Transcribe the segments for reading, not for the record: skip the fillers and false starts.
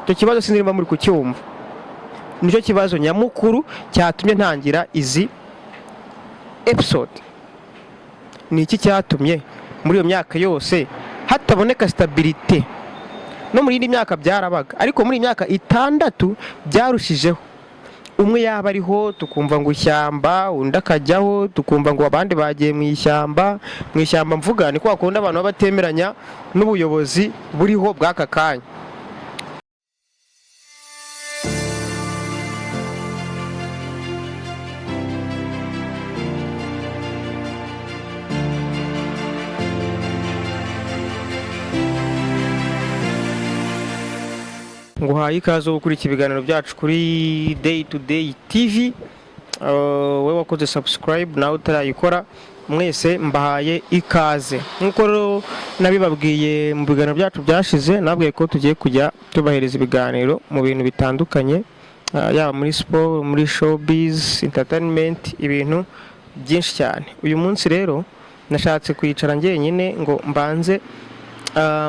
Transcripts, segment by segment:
icyo kibazo sinirimo muri kucyumva. Nicyo kibazo nyamukuru cyatumye ntangira izi episode. Ni iki cyatumye muri iyo myaka yose hataboneka stabilité? No muri indi myaka byarabaga, ariko muri imyaka 6 byarushijeho. Umwe yaba ariho tukumva ngo ishyamba, undi akajyaho tukumva ngo abandi bagiye mu ishyamba. Mu ishyamba mvuga ni kwa kundi abantu babatemeranya n'ubuyobozi buriho bw'aka kanya. Nguhaye ikaze wo gukurikira ibiganiro byacu kuri Day to Day TV. Wewe wakoze subscribe nawe utarayikora, mwese mbahaye ikaze. Nkuko nabibabwiye mu biganiro byacu byashize, nabwiye ko tugiye kujya tubahereza ibiganiro mu bintu bitandukanye, yaba muri sport, muri showbiz, entertainment, ibintu byinshi cyane. Uyu munsi rero nashatse kwicara njyenyine ngo mbanze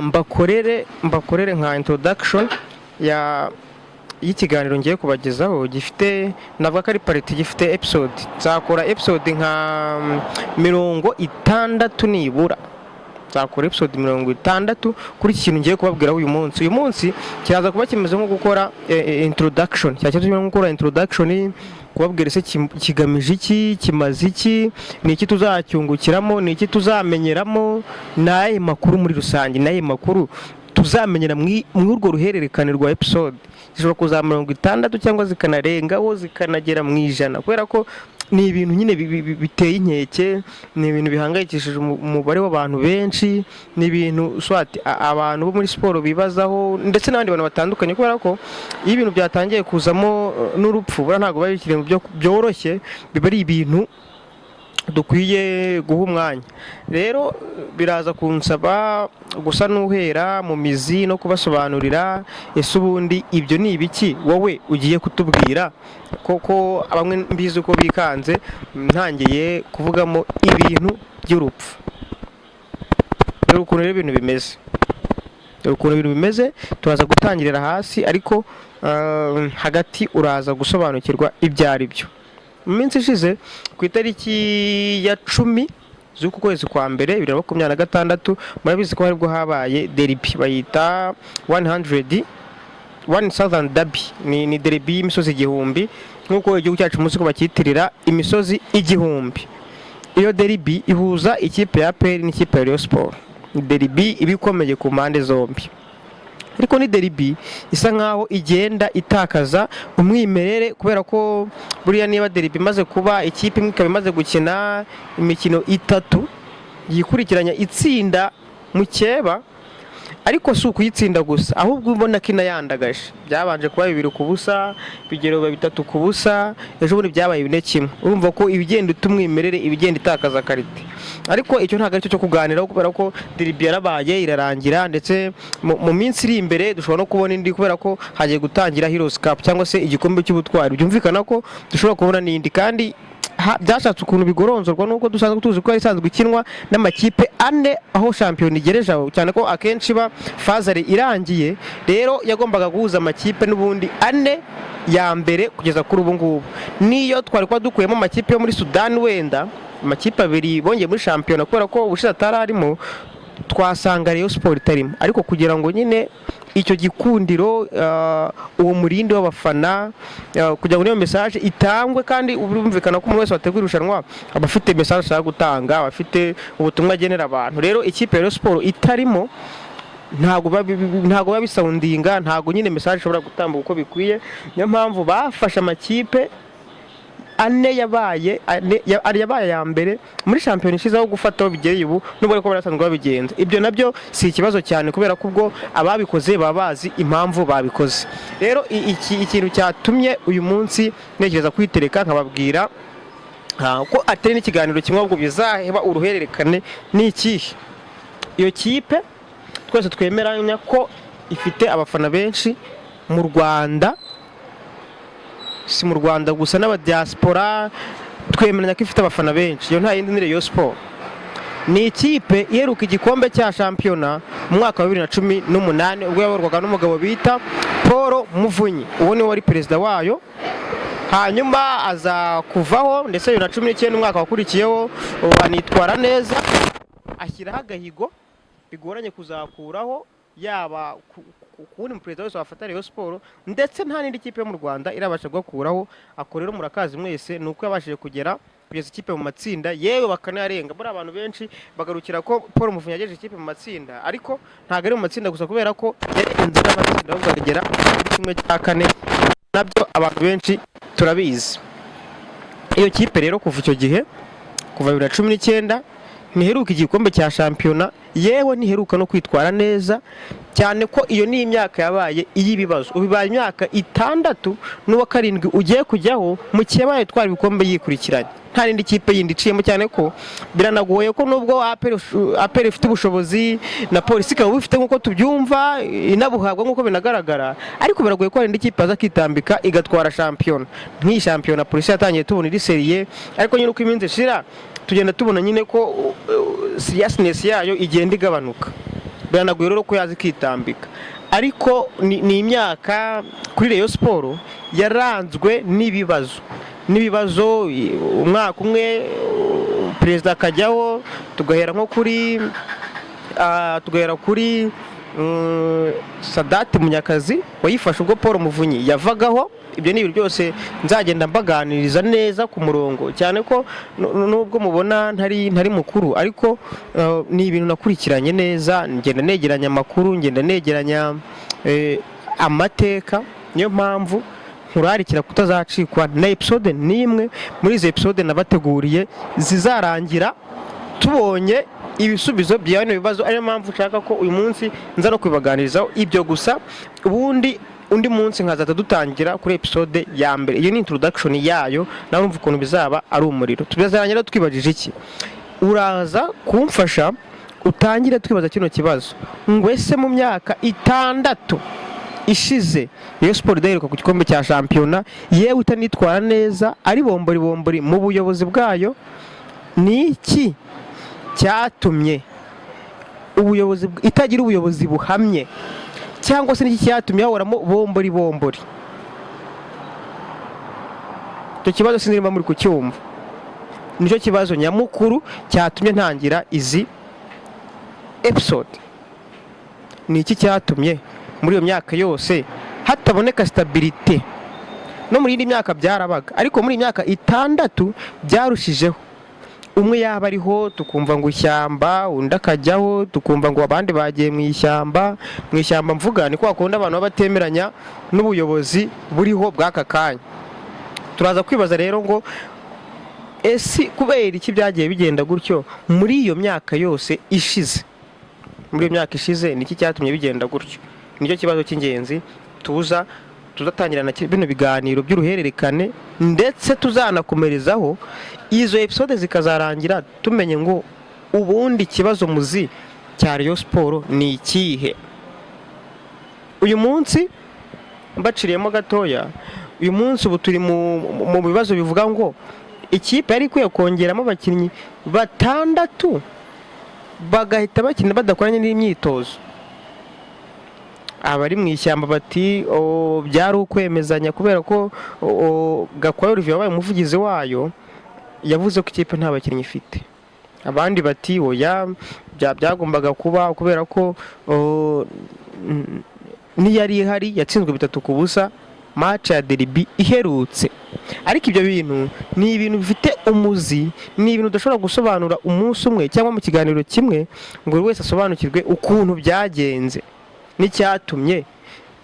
mbakorere nka introduction y'ikiganiro ngiye kubagezaho. Gifite navuga ko ari party, gifite episode. Nzakora episode nka 60 nibura. Nzakora episode 60 kuri iki kintu ngiye kubabwira uyu munsi. Uyu munsi kiraza kuba kimeze nko gukora introduction. Cyacyo nko gukora introduction, kubabwira se kigamije iki, kimaze iki, ni iki tuzacyungukiramo, ni iki tuzamenyeramo, naye makuru muri rusange, naye makuru tuzamenyera muri urwo ruhererekane rwa episode. Zishobora kuza 60 cyangwa zikanarengaho zikanagera mu 100, kubera ko ni ibintu nyine biteye inkeke, ni ibintu bihangayikishije umubare w'abantu benshi, ni ibintu swati abantu bo muri siporo bibazaho, ndetse n'abandi bantu batandukanye, kubera ko iyo ibintu byatangiye kuzamo n'urupfu bura ntago babikire mu byo byoroshye, biba ari ibintu dukwiye guha umwanya. Rero biraza kunsaba gusa n'uhera mu mizi no kubasobanurira ese ubundi ibyo ni ibiki wowe ugiye kutubwira, koko bamwe mbizi uko bikanze ntangiye kuvugamo ibintu by'urupfu. Rero ukuntu ibintu bimeze, turaza gutangirira hasi, ariko hagati uraza gusobanukirwa ibyo ari byo. Mu minsi ishize ku itariki ya 10 z'uku kwezi kwa mbere 2026, murabizi ko haribwo habaye derby bayita 1000 derby. Ni derby y'imisozi igihumbi, nkuko igihugu cyacu umunsi ko bakitirira imisozi igihumbi. Iyo derby ihuza ikipe ya APR n'ikipe ya Rayon Sport. Derby ibikomeye ku mpande zombi, ariko ni derby isa nkaho igenda itakaza umwimerere, kubera ko buriya niba derby imaze kuba ikipe imwe ikaba imaze gukina imikino 3 yikurikiranya itsinda mu cyeba, ariko si ukuyitsinda gusa, ahubwo ubona ko inayandagaje. Byabanje kuba 2-0, bigero 3-0, ejo bundi byabaye 4-1. Urumva ko ibigenda utumwimerere, ibigenda itakaza karite. Ariko icyo ntago ari cyo kuganiraho, kubera ko derby yarabaye irarangira, ndetse mu minsi iri imbere dushobora no kubona indi, kubera ko hagiye gutangira Heroes Cup cyangwa se igikombe cy'ubutwari. Byumvikana ko dushobora kubona n'indi, kandi byashatse ukuntu bigoronzorwa nuko dusanzwe tuzi ko isanzwe ikinwa n'amakipe 4 aho champion igerejaho, cyane ko akenshi ba fazare irangiye. Rero yagombaga guhuza amakipe n'ubundi 4 ya mbere kugeza kuri ubu ngubu. Niyo twari kwa dukuyemo amakipe yo muri Sudan, wenda amakipe 2 bongeye muri champion, kubera ko ubushize atararimo, twasanga Rayon Sport itarimo. Ariko kugira ngo nyine icyo gikundiro uwo murindi w'abafana, kugira ngo niyo message itangwe, kandi urumvikana ko umuntu wese wategura irushanwa abafite message ashaka gutanga, abafite ubutumwa agenera abantu. Rero ikipe ya Rayon Sport itarimo ntago babisoundinga, ntago nyine message ishobora gutambuka uko bikwiye. Niyo mpamvu bafashe amakipe 4 yabaye ya mbere muri champion ishizaho gufataho bigeye ubu, nubwo ko barasanzwe babigenza. Ibyo nabyo si ikibazo cyane, kubera ko ubwo ababikoze babazi impamvu babikoze. Rero ikintu cyatumye uyu munsi negereza kwitereka nkababwira ko atari n'ikiganiro kimwe, ahubwo bizaheba uruhererekane n'ikihe. Iyo kipe twese twemeranya ko ifite abafana benshi mu Rwanda, si mu Rwanda gusa n'aba diaspora twemeranya ko ifite abafana benshi. Iyo nta yindi ni Rayon Sport. Ni ikipe iheruka igikombe cya shampiyona mu mwaka wa 2018 ubwo yaborwaga n'umugabo bita Paul Muvunyi, uwo ni wari perezida wayo. Hanyuma aza kuvaho ndetse 2019 umwaka wakurikiyeho anitwara neza, ashyiraho agahigo bigoranye kuzakuraho, yaba kuwundi muperezida wese wafata Rayon Sport ndetse nta n'indi kipe yo mu Rwanda irabasha gukuraho. Ako rero murakazi mwese nuko yabashije kugera kugeza ikipe mu matsinda, yewe bakanarenga. Muri abantu benshi bagarukira ko Paul Muvunyi yagejeje ikipe mu matsinda, ariko ntago ari mu matsinda gusa kubera ko yarenze n'amatsinda ahubwo akagera muri 1/4. Nabyo abantu benshi turabizi. Iyo kipe rero kuva icyo gihe, kuva 2019 ntiheruka igikombe cya shampiyona, yewe ntiheruka no kwitwara neza, cyane ko iyo ni imyaka yabaye iy'ibibazo. Ubibaye imyaka 6 n'uwa 7 ugiye kujyaho mu kiyabaye twara ibikombe yikurikiranye, nta rindi kipe yindi iciyemo, cyane ko biranagoye ko nubwo APR ifite ubushobozi na polisi ikaba bifite nk'uko tubyumva inabuhabwa nk'uko binagaragara, ariko biragoye ko rindi kipe aza kitambika igatwara shampiyona. Nk'iyi shampiyona polisi yatangiye tubona iri seriye, ariko nyine uko iminsi ishira tugenda tubona nyine ko seriousness yayo igenda igabanuka. Biranagoye rero ko yazi kitambika, ariko ni imyaka kuri Rayon Sport yaranzwe n'ibibazo. Umwaka umwe perezida akajyaho, tugahera kuri Sadat Munyakazi wayifashe ubwo Paul Muvunyi yavagaho. Ibyo ni ibintu byose nzagenda mbaganiriza neza ku murongo, cyane ko nubwo mubona ntari mukuru, ariko ni ibintu nakurikiranye neza, ngenda negeranya amakuru, ngenda negeranya amateka. Niyo mpamvu nkurarikira kutazacikwa na episode n'imwe muri izo episode nabateguriye zizarangira tubonye ibisubizo by'ano bibazo. Ariyo mpamvu ushaka ko uyu munsi nza no kwibaganirizaho ibyo gusa, undi munsi nkazata dutangira kuri episode ya mbere. Iyo ni introduction yayo, nawe umva ukuntu bizaba ari umuriro. Tuzarangira twibajije iki, uraza kumfasha utangire twibaza kino kibazo ngo ese mu myaka 6 ishize Rayon Sport idaheruka ku gikombe cya shampiyona, yewe itanitwara neza, ari bombori mu buyobozi bwayo, ni iki cyatumye ubuyobozi itagira ubuyobozi buhamye, cyangwa se n'iki cyatumye hahoramo bombori? Icyo kibazo sinirimo muri kucyumva, nicyo kibazo nyamukuru cyatumye ntangira izi episode. Ni iki cyatumye muri iyo myaka yose hataboneka stabilité? No muri indi myaka byarabaga, ariko muri imyaka 6 byarushijeho. Umwe yaba ariho tukumva ngo ishyamba, undi akajyaho tukumva ngo abandi bagiye mu ishyamba. Mvuga ni ko akunda abantu babatemeranya n'ubuyobozi buriho bw'aka kanya. Turaza kwibaza rero ngo ese kubera iki byagiye bigenda gutyo muri iyo myaka yose ishize? Muri iyo myaka ishize niki cyatumye bigenda gutyo? Nicyo kibazo cy'ingenzi tuzatangira na bino biganiro by'uruhererekane, ndetse tuzanakomerezaho izo episode zikazarangira tumenye ngo ubundi kibazo muzi cya Rayon Sport ni ikihe. Uyu munsi mbaciriyemo gatoya, uyu munsi ubu turi mu bibazo bivuga ngo ikipe yari ikwiye kongeramo abakinnyi 6 bagahita bakina badakoranye n'imyitozo. Abari mu ishyamba bati byari ukwemezanya, kubera ko Gakwaya Olivier wabaye umuvugizi wayo yavuze ko ikipe nta bakinnyi ifite. Abandi bati oya, byagombaga kuba kubera ko niyari ihari yatsinzwe 3-0 match ya derby iherutse. Ariko ibyo bintu ni ibintu bifite umuzi, ni ibintu udashobora gusobanura umunsi umwe cyangwa mu kiganiro kimwe ngo buri wese asobanukirwe ukuntu byagenze n'icyatumye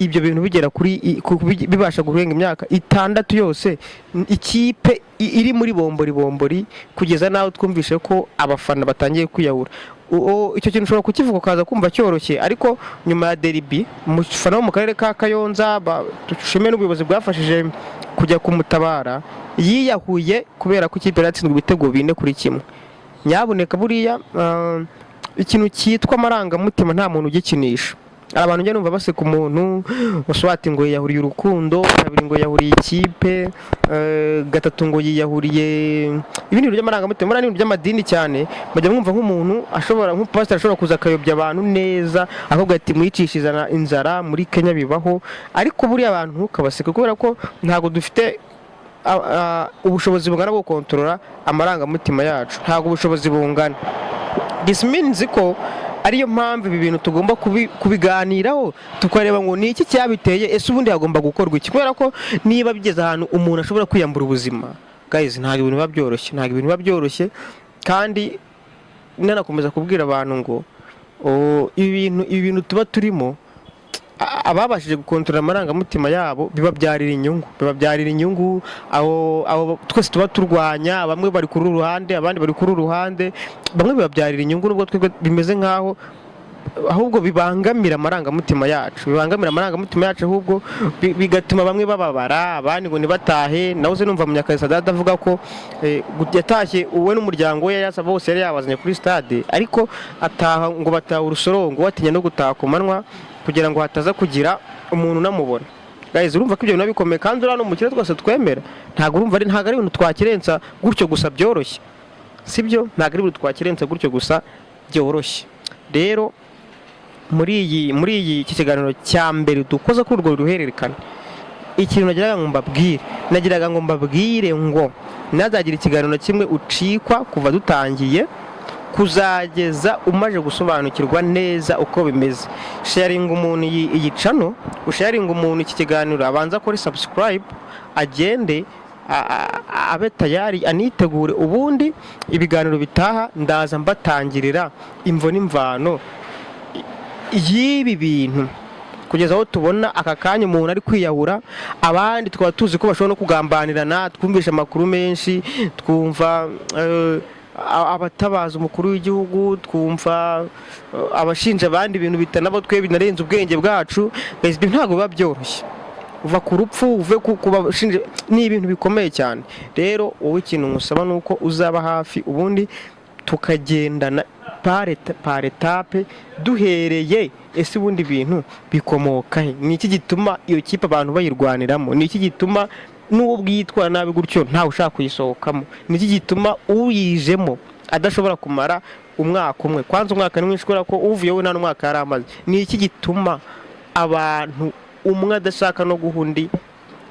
ibyo bintu bigera kuri bibasha gurenga imyaka 6 yose ikipe iri muri bombori kugeza naho twumvishe ko abafana batangiye kwiyahura. Icyo kintu ushobora kukivuga kaza kumva cyoroshye, ariko nyuma ya derby umufana wo mu karere ka Kayonza dushime n'ubuyobozi bwafashije kujya kumutabara, yiyahuye kubera ko ikipe yatsinzwe ibitego 4-1. Nyabuneka buriya ikintu cyitwa amarangamutima nta muntu ugikinisha. abantu njye numva baseka umuntu uswati ngo yiyahuriye urukundo, kabiri ngo yiyahuriye ikipe, gatatu ngo yiyahuriye ibindi bintu by'amarangamutima n'ibintu by'amadini cyane. Mujya mwumva nk'umuntu ashobora, nk'umupasiteri ashobora kuza akayobya abantu neza akavuga ati mwicishiza inzara muri Kenya bibaho, ariko buriya abantu ukabaseka kubera ko ntabwo dufite ubushobozi bungana bwo kontrola amarangamutima yacu, ntabwo ubushobozi bungana. This means ko ariyo mpamvu ibi bintu tugomba kubiganiraho tukareba ngo ni iki cyabiteye, ese ubundi hagomba gukorwa iki, kubera ko niba bigeze ahantu umuntu ashobora kwiyambura ubuzima guys, ntabwo ibintu biba byoroshye, kandi nanakomeza kubwira abantu ngo ibi bintu tuba turimo, ababashije gukontorora amarangamutima yabo bibabyarira inyungu, aho twese tuba turwanya, bamwe bari kuri uruhande abandi bari kuri uruhande, bamwe bibabyarira inyungu nubwo twebwe bimeze nkaho ahubwo bibangamira amarangamutima yacu, ahubwo bigatuma bamwe bababara, abandi ngo nibatahe. Nawe uze numva Munyakazi Sadat avuga ko yatashye uwe n'umuryango we yasaba bose yari yabazanye kuri stade, ariko ataha ngo bataha urusorongo, watinya no gutaha ku manwa kugira ngo hataza kugira umuntu unamubona. Guys, urumva ko ibyo bintu bikomeye, kandi urano mu kirere twese twemera, ntabwo ari ibintu twakirenza gutyo gusa byoroshye, sibyo? Ntabwo ari ibintu twakirenza gutyo gusa byoroshye. Rero muri iyi kiganiro cya mbere dukoza kuri urwo ruhererekane, ikintu nagiraga ngo mbabwire ngo nazagira ikiganiro kimwe ucikwa kuva dutangiye kuzageza umaje gusobanukirwa neza uko bimeze. Sharing umuntu iyi channel, usharing umuntu iki kiganiro, abanza kuri subscribe, agende abe tayari anitegure, ubundi ibiganiro bitaha ndaza mbatangirira imvo n'imvano y'ibi bintu, kugeza aho tubona aka kanya umuntu ari kwiyahura, abandi twaba tuzi ko bashobora no kugambanirana, twumvisha amakuru menshi, twumva abatabaza umukuru w'igihugu, twumva abashinja abandi ibintu bitanabo twe binarenze ubwenge bwacu. Ibyo ntabwo biba byoroshye, uva ku rupfu uve kubashinja, ni ibintu bikomeye cyane. Rero wowe ikintu ngusaba nuko uzaba hafi, ubundi tukagendana par etape duhereye ese ubundi bintu bikomoka he, ni iki gituma iyo kipe abantu bayirwaniramo, ni iki gituma n'uwo bwitwara nabi gutyo ntawe ushaka kuyisohokamo, ni iki gituma uyijemo adashobora kumara umwaka umwe, kwanza umwaka ni mwinshi kubera ko uvuyeho nta n'umwaka yari amaze. Ni iki gituma abantu umwe adashaka no guha undi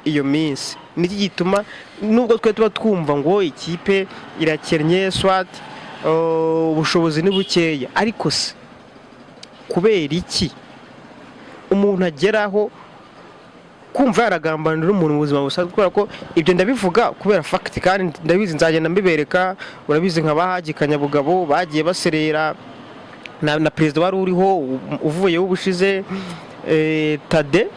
iyo minsi, ni iki gituma nubwo twe tuba twumva ngo ikipe irakennye swat ubushobozi ni bukeya, ariko se kubera iki umuntu ageraho kumva yaragambanira umuntu mu buzima busanzwe? Kubera ko ibyo ndabivuga kubera fact, kandi ndabizi nzagenda mbibereka. Urabizi nka Bahagi Kanyabugabo bagiye baserera na perezida wari uriho uvuyeho ubushize Tade,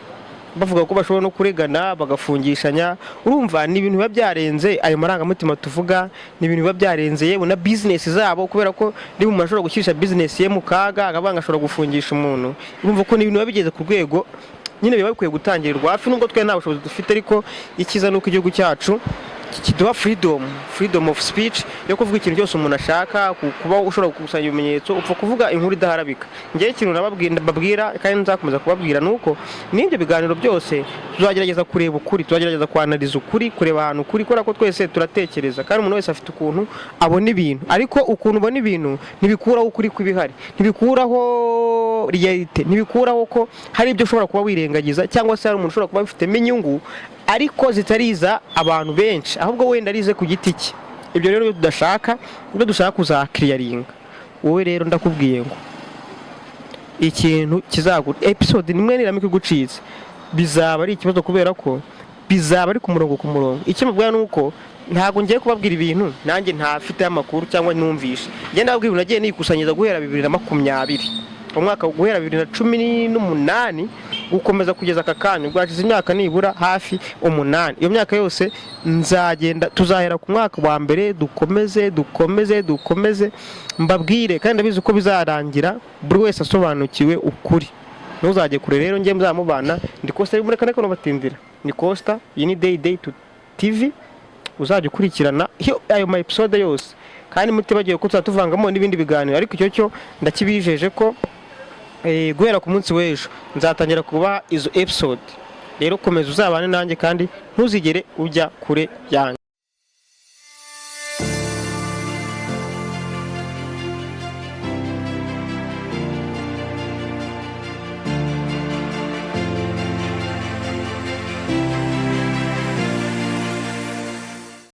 bavuga ko bashobora no kuregana bagafungishanya. Urumva ni ibintu biba byarenze ayo marangamutima tuvuga, ni ibintu biba byarenze yewe na business zabo, kubera ko niba umuntu ashobora gushyisha business ye mu kaga akabanga ashobora gufungisha umuntu. Urumva ko ni ibintu biba bigeze ku rwego nyine biba bikwiye gutangirirwa hafi, nubwo twe nta bushobozi dufite, ariko ikiza nuko igihugu cyacu kiduha freedom of speech yo kuvuga ikintu cyose umuntu ashaka, kuba ushobora gukusanya ibimenyetso, upfa kuvuga inkuru idaharabika. Ngewe ikintu nababwira kandi nzakomeza kubabwira nuko n'ibyo biganiro byose tuzagerageza kureba ukuri, tuzagerageza kwanaliza ukuri, kureba ahantu ukuri, kubera ko twese turatekereza kandi umuntu wese afite ukuntu abona ibintu, ariko ukuntu ubona ibintu ntibikuraho ukuri kw'ibihari, ntibikuraho reality, ntibikuraho ko hari ibyo ushobora kuba wirengagiza, cyangwa se hari umuntu ushobora kuba bifitemo inyungu ariko zitariza abantu benshi, ahubwo wenda arize ku giti cye. Ibyo rero tudashaka, ibyo dushaka kuzakiriyaringa. Wowe rero ndakubwiye ngo ikintu kizagura episode nimwe niramike gucitse bizaba ari ikibazo, kubera ko bizaba ari ku murongo. Icyo mubwira nuko ntabwo ngiye kubabwira ibintu nanjye ntafite amakuru cyangwa numvishe. Ngiye ndababwira nagiye nikusanyiriza guhera 2020, umwaka guhera 2018 gukomeza kugeza aka kanya, bwagize imyaka nibura hafi 8. Iyo myaka yose nzagenda tuzahera ku mwaka wa mbere, dukomeze mbabwire, kandi ndabizi uko bizarangira buri wese asobanukiwe ukuri. Ntuzajye kure rero, ngiye muzamubana ndi Costa mureka neko batindira, ni Costa, iyi ni Day to TV, uzajye ukurikirana ayo ma episode yose, kandi mutibagiye ko tuzatuvangamo n'ibindi biganiro, ariko icyo ndakibijeje ko guhera ku munsi w'ejo nzatangira kubaha izo episode. Rero komeza uzabane nanjye kandi ntuzigere ujya kure yanjye.